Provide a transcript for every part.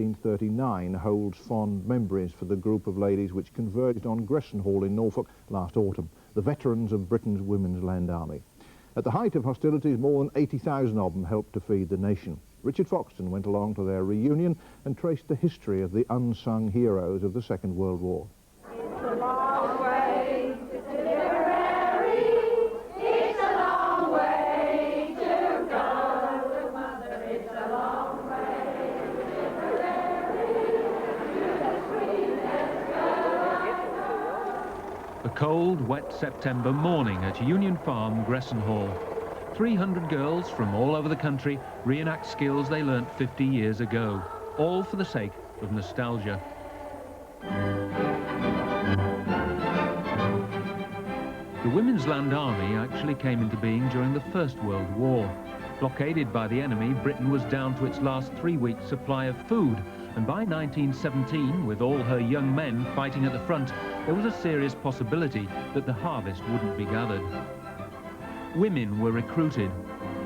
1939 holds fond memories for the group of ladies which converged on Gressenhall in Norfolk last autumn, the veterans of Britain's Women's Land Army. At the height of hostilities, more than 80,000 of them helped to feed the nation. Richard Foxton went along to their reunion and traced the history of the unsung heroes of the Second World War. It's a long way to Tipperary, it's a long way to go, Mother, it's a long way to Tipperary, to the sweetest girl. A cold, wet September morning at Union Farm, Gressenhall. 300 girls from all over the country reenact skills they learnt 50 years ago, all for the sake of nostalgia. The Women's Land Army actually came into being during the First World War. Blockaded by the enemy, Britain was down to its last 3-week supply of food, and by 1917, with all her young men fighting at the front, there was a serious possibility that the harvest wouldn't be gathered. Women were recruited.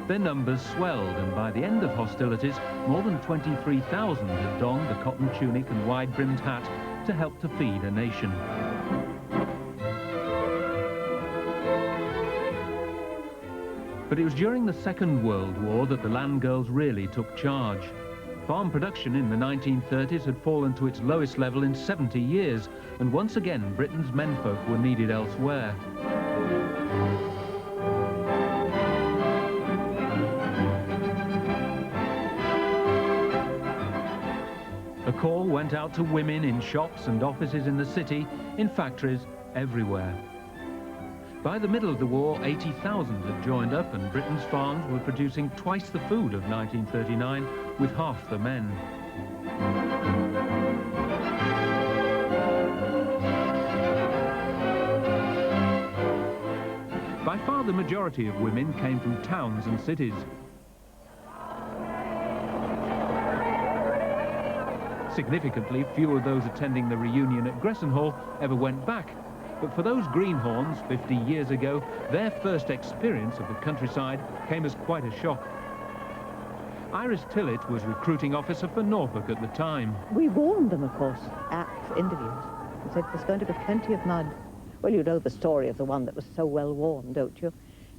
Their numbers swelled, and by the end of hostilities, more than 23,000 had donned the cotton tunic and wide-brimmed hat to help to feed a nation. But it was during the Second World War that the land girls really took charge. Farm production in the 1930s had fallen to its lowest level in 70 years, and once again Britain's menfolk were needed elsewhere. A call went out to women in shops and offices in the city, in factories, everywhere. By the middle of the war, 80,000 had joined up, and Britain's farms were producing twice the food of 1939 with half the men. By far the majority of women came from towns and cities. Significantly, few of those attending the reunion at Gressenhall ever went back. But for those greenhorns 50 years ago, their first experience of the countryside came as quite a shock. Iris Tillett was recruiting officer for Norfolk at the time. We warned them, of course, at interviews. We said there's going to be plenty of mud. Well, you know the story of the one that was so well worn, don't you?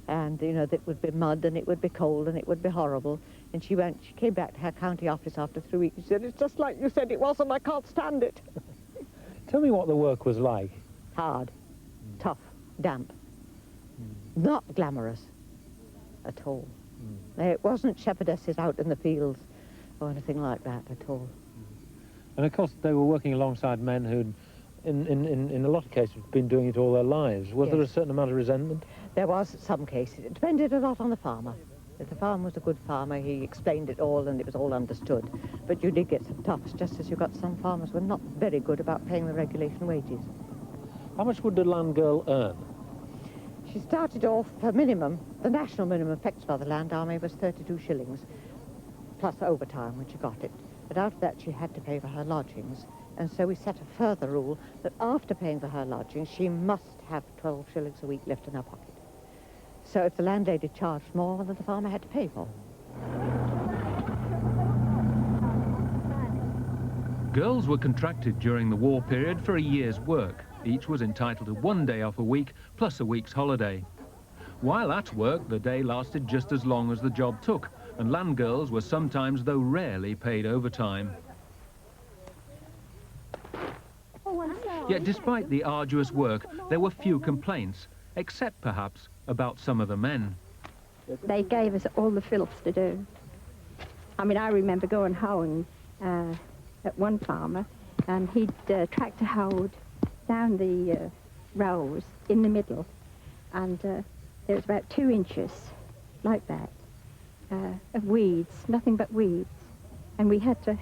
And, you know, that would be mud and it would be cold and it would be horrible. And she came back to her county office after 3 weeks. She said, "It's just like you said it was, and I can't stand it." Tell me what the work was like. Hard, tough, damp, not glamorous at all. It wasn't shepherdesses out in the fields or anything like that at all. And of course they were working alongside men who'd, in a lot of cases, been doing it all their lives. Was there a certain amount of resentment? There was some cases. It depended a lot on the farmer. If the farmer was a good farmer, he explained it all and it was all understood. But you did get some toughs, just as you got some farmers who were not very good about paying the regulation wages. How much would the land girl earn? She started off, her minimum, the national minimum fixed by the Land Army was 32 shillings, plus overtime when she got it. But after that she had to pay for her lodgings. And so we set a further rule that after paying for her lodgings, she must have 12 shillings a week left in her pocket. So if the landlady charged more, then the farmer had to pay for. Girls were contracted during the war period for a year's work. Each was entitled to 1 day off a week, plus a week's holiday. While at work, the day lasted just as long as the job took, and land girls were sometimes, though rarely, paid overtime. Yet despite the arduous work, there were few complaints, except perhaps about some of the men. They gave us all the filth to do. I mean, I remember going hoeing at one farmer, and he'd tractor hoed down the rows in the middle, and there was about 2 inches, like that, of weeds, nothing but weeds, and we had to...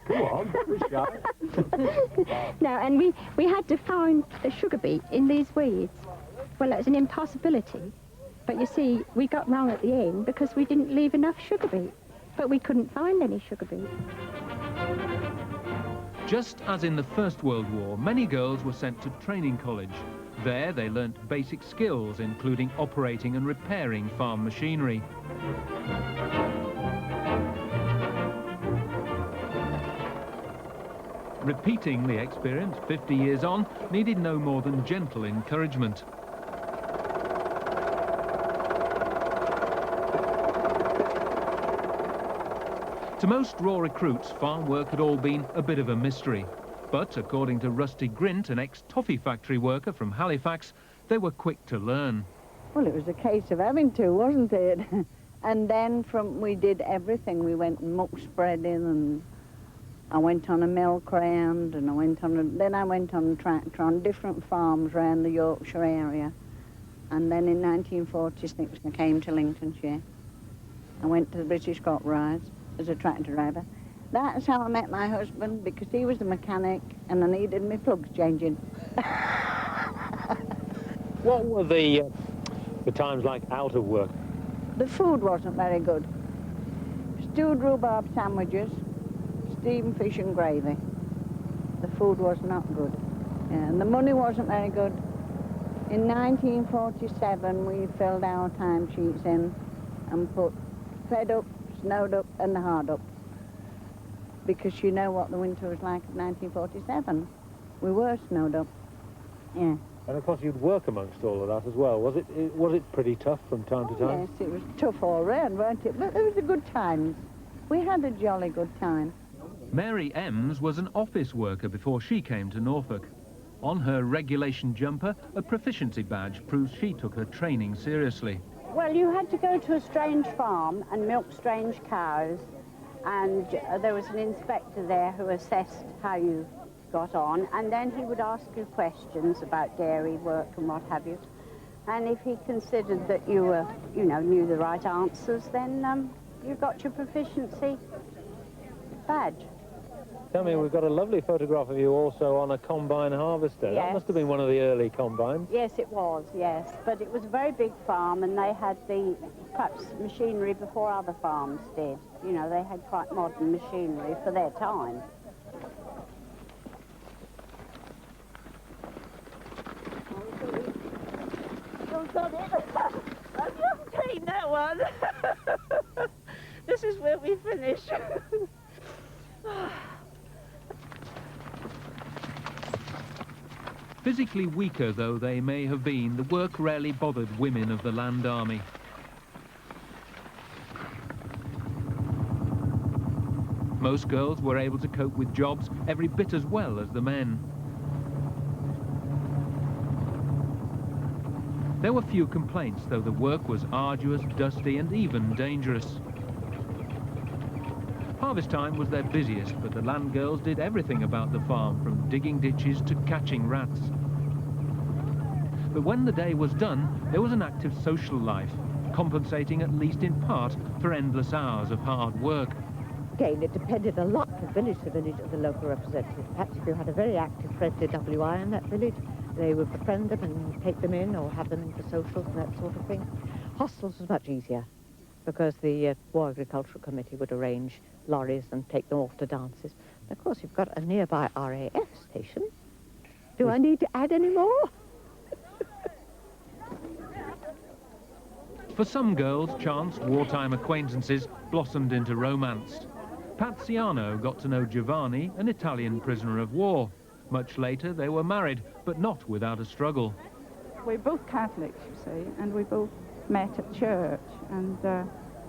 Go on, don't be shy. No, and we had to find a sugar beet in these weeds. Well, that's an impossibility. But you see, we got wrong at the end because we didn't leave enough sugar beet. But we couldn't find any sugar beet. Just as in the First World War, many girls were sent to training college. There they learnt basic skills, including operating and repairing farm machinery. Repeating the experience 50 years on needed no more than gentle encouragement. To most raw recruits, farm work had all been a bit of a mystery. But according to Rusty Grint, an ex-toffee factory worker from Halifax, they were quick to learn. Well, it was a case of having to, wasn't it? And then we did everything. We went muck spreading, and I went on a milk round, and then I went on a tractor on different farms around the Yorkshire area. And then in 1946 I came to Lincolnshire. I went to the British Crop Rise as a tractor driver. That's how I met my husband, because he was the mechanic and I needed my plugs changing. What were the times like out of work? The food wasn't very good. Stewed rhubarb sandwiches, steamed fish and gravy. The food was not good. Yeah, and the money wasn't very good. In 1947 we filled our timesheets in and put fed up, snowed up and hard up. Because you know what the winter was like in 1947. We were snowed up, yeah. And of course you'd work amongst all of that as well. Was it pretty tough from time to time? Yes, it was tough all round, weren't it? But there was a good times. We had a jolly good time. Mary Ems was an office worker before she came to Norfolk. On her regulation jumper, a proficiency badge proves she took her training seriously. Well, you had to go to a strange farm and milk strange cows, and there was an inspector there who assessed how you got on, and then he would ask you questions about dairy work and what have you. And if he considered that you were, knew the right answers, then you got your proficiency badge. Tell me, we've got a lovely photograph of you also on a combine harvester. Yes. That must have been one of the early combines. Yes, it was, yes. But it was a very big farm, and they had perhaps machinery before other farms did. You know, they had quite modern machinery for their time. I haven't seen that one. This is where we finish. Physically weaker though they may have been, the work rarely bothered women of the Land Army. Most girls were able to cope with jobs every bit as well as the men. There were few complaints, though the work was arduous, dusty and even dangerous. Harvest time was their busiest, but the land girls did everything about the farm, from digging ditches to catching rats. But when the day was done, there was an active social life, compensating at least in part for endless hours of hard work. Again, it depended a lot from village to village of the local representative. Perhaps if you had a very active friendly WI in that village, they would befriend them and take them in or have them in for socials and that sort of thing. Hostels was much easier because the War Agricultural Committee would arrange lorries and take them off to dances. And of course, you've got a nearby RAF station. Do I need to add any more? For some girls, chance wartime acquaintances blossomed into romance. Paziano got to know Giovanni, an Italian prisoner of war. Much later, they were married, but not without a struggle. We're both Catholics, you see, and we both met at church. And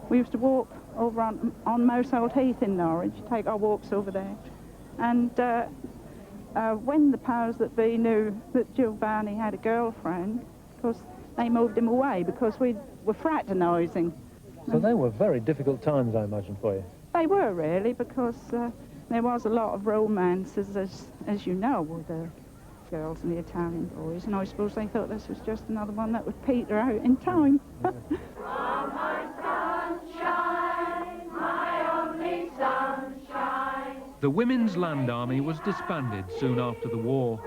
we used to walk over on Moorsold Heath in Norwich, take our walks over there. And when the powers that be knew that Giovanni had a girlfriend, of course, they moved him away because we were fraternising. So they were very difficult times, I imagine, for you. They were, really, because there was a lot of romances, as you know, with the girls and the Italian boys, and I suppose they thought this was just another one that would peter out in time. My sunshine, my only sunshine. The Women's Land Army was disbanded soon after the war.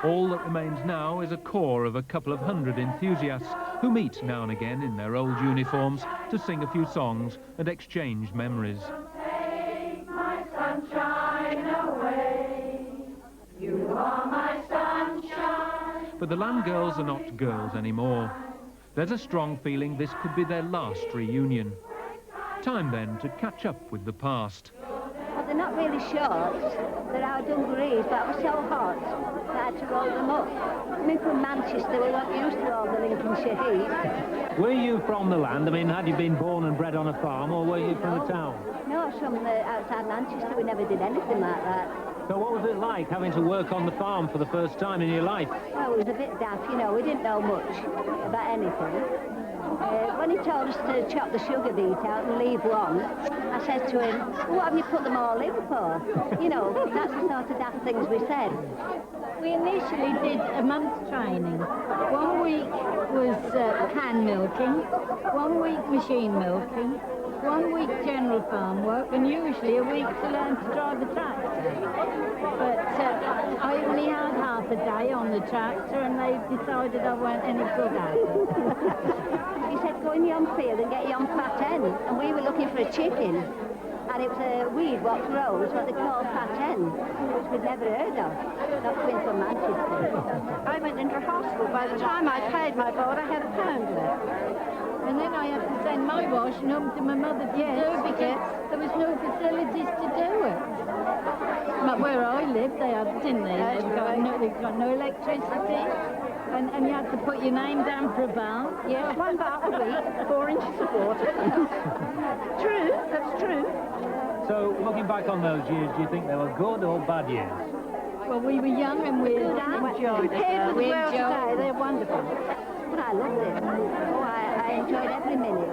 All that remains now is a core of a couple of hundred enthusiasts who meet now and again in their old uniforms to sing a few songs and exchange memories. Take my sunshine away. You are my sunshine. But the land girls are not girls anymore. There's a strong feeling this could be their last reunion. Time then to catch up with the past. they're not really shorts, they're our dungarees, but it was so hot that I had to roll them up. Coming from Manchester, we weren't used to all the Lincolnshire heat. Were you from the land? I mean, had you been born and bred on a farm, or were you from the town? No, I was from outside Manchester. We never did anything like that. So what was it like having to work on the farm for the first time in your life? Well, it was a bit daft, you know. We didn't know much about anything. When he told us to chop the sugar beet out and leave one, I said to him, well, what have you put them all in for? You know, that's the sort of daft things we said. We initially did a month's training. 1 week was hand milking, 1 week machine milking, 1 week general farm work, and usually a week to learn to drive the tractor. But I only had half a day on the tractor, and they decided I weren't any good at it. He said, go in yon field and get yon fat hen, and we were looking for a chicken. And it was a weed what grows, what they call fat hen, which we'd never heard of. Not coming from Manchester. I went into hospital. By the time I paid my board, I had £1 left. And then I had to send my washing home to my mother to do because there was no facilities to do it. But where I lived, they didn't they? They've got no electricity. And you had to put your name down for a bath. Yes, 1 bath a week, 4 inches of water. True, that's true. So, looking back on those years, do you think they were good or bad years? Well, we were young and we enjoyed it. We enjoyed it. They're wonderful. But I loved it. Oh, I enjoyed every minute.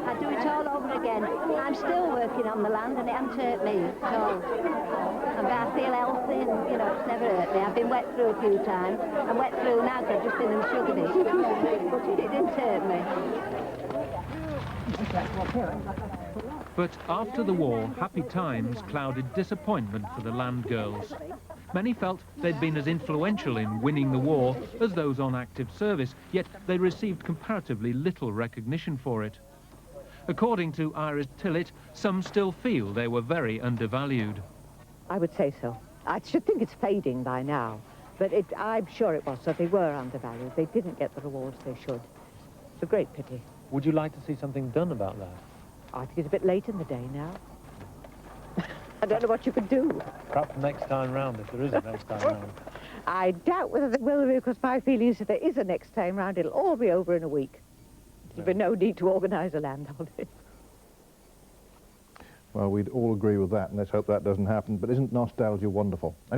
I'd do it all over again. I'm still working on the land and it hasn't hurt me at all. And I feel healthy and, you know, it's never hurt me. I've been wet through a few times. I'm wet through now because I've just been in the sugar beet. But it didn't hurt me. But after the war, happy times clouded disappointment for the land girls. Many felt they'd been as influential in winning the war as those on active service, yet they received comparatively little recognition for it. According to Iris Tillett, some still feel they were very undervalued. I would say so. I should think it's fading by now, but I'm sure it was, so they were undervalued. They didn't get the rewards they should. It's a great pity. Would you like to see something done about that? I think it's a bit late in the day now. I don't know what you could do. Perhaps next time round, if there is a next time round. I doubt whether there will be, because my feeling is if there is a next time round, it'll all be over in a week. There'll be no need to organise a land holiday. Well, we'd all agree with that, and let's hope that doesn't happen. But isn't nostalgia wonderful? Anyway.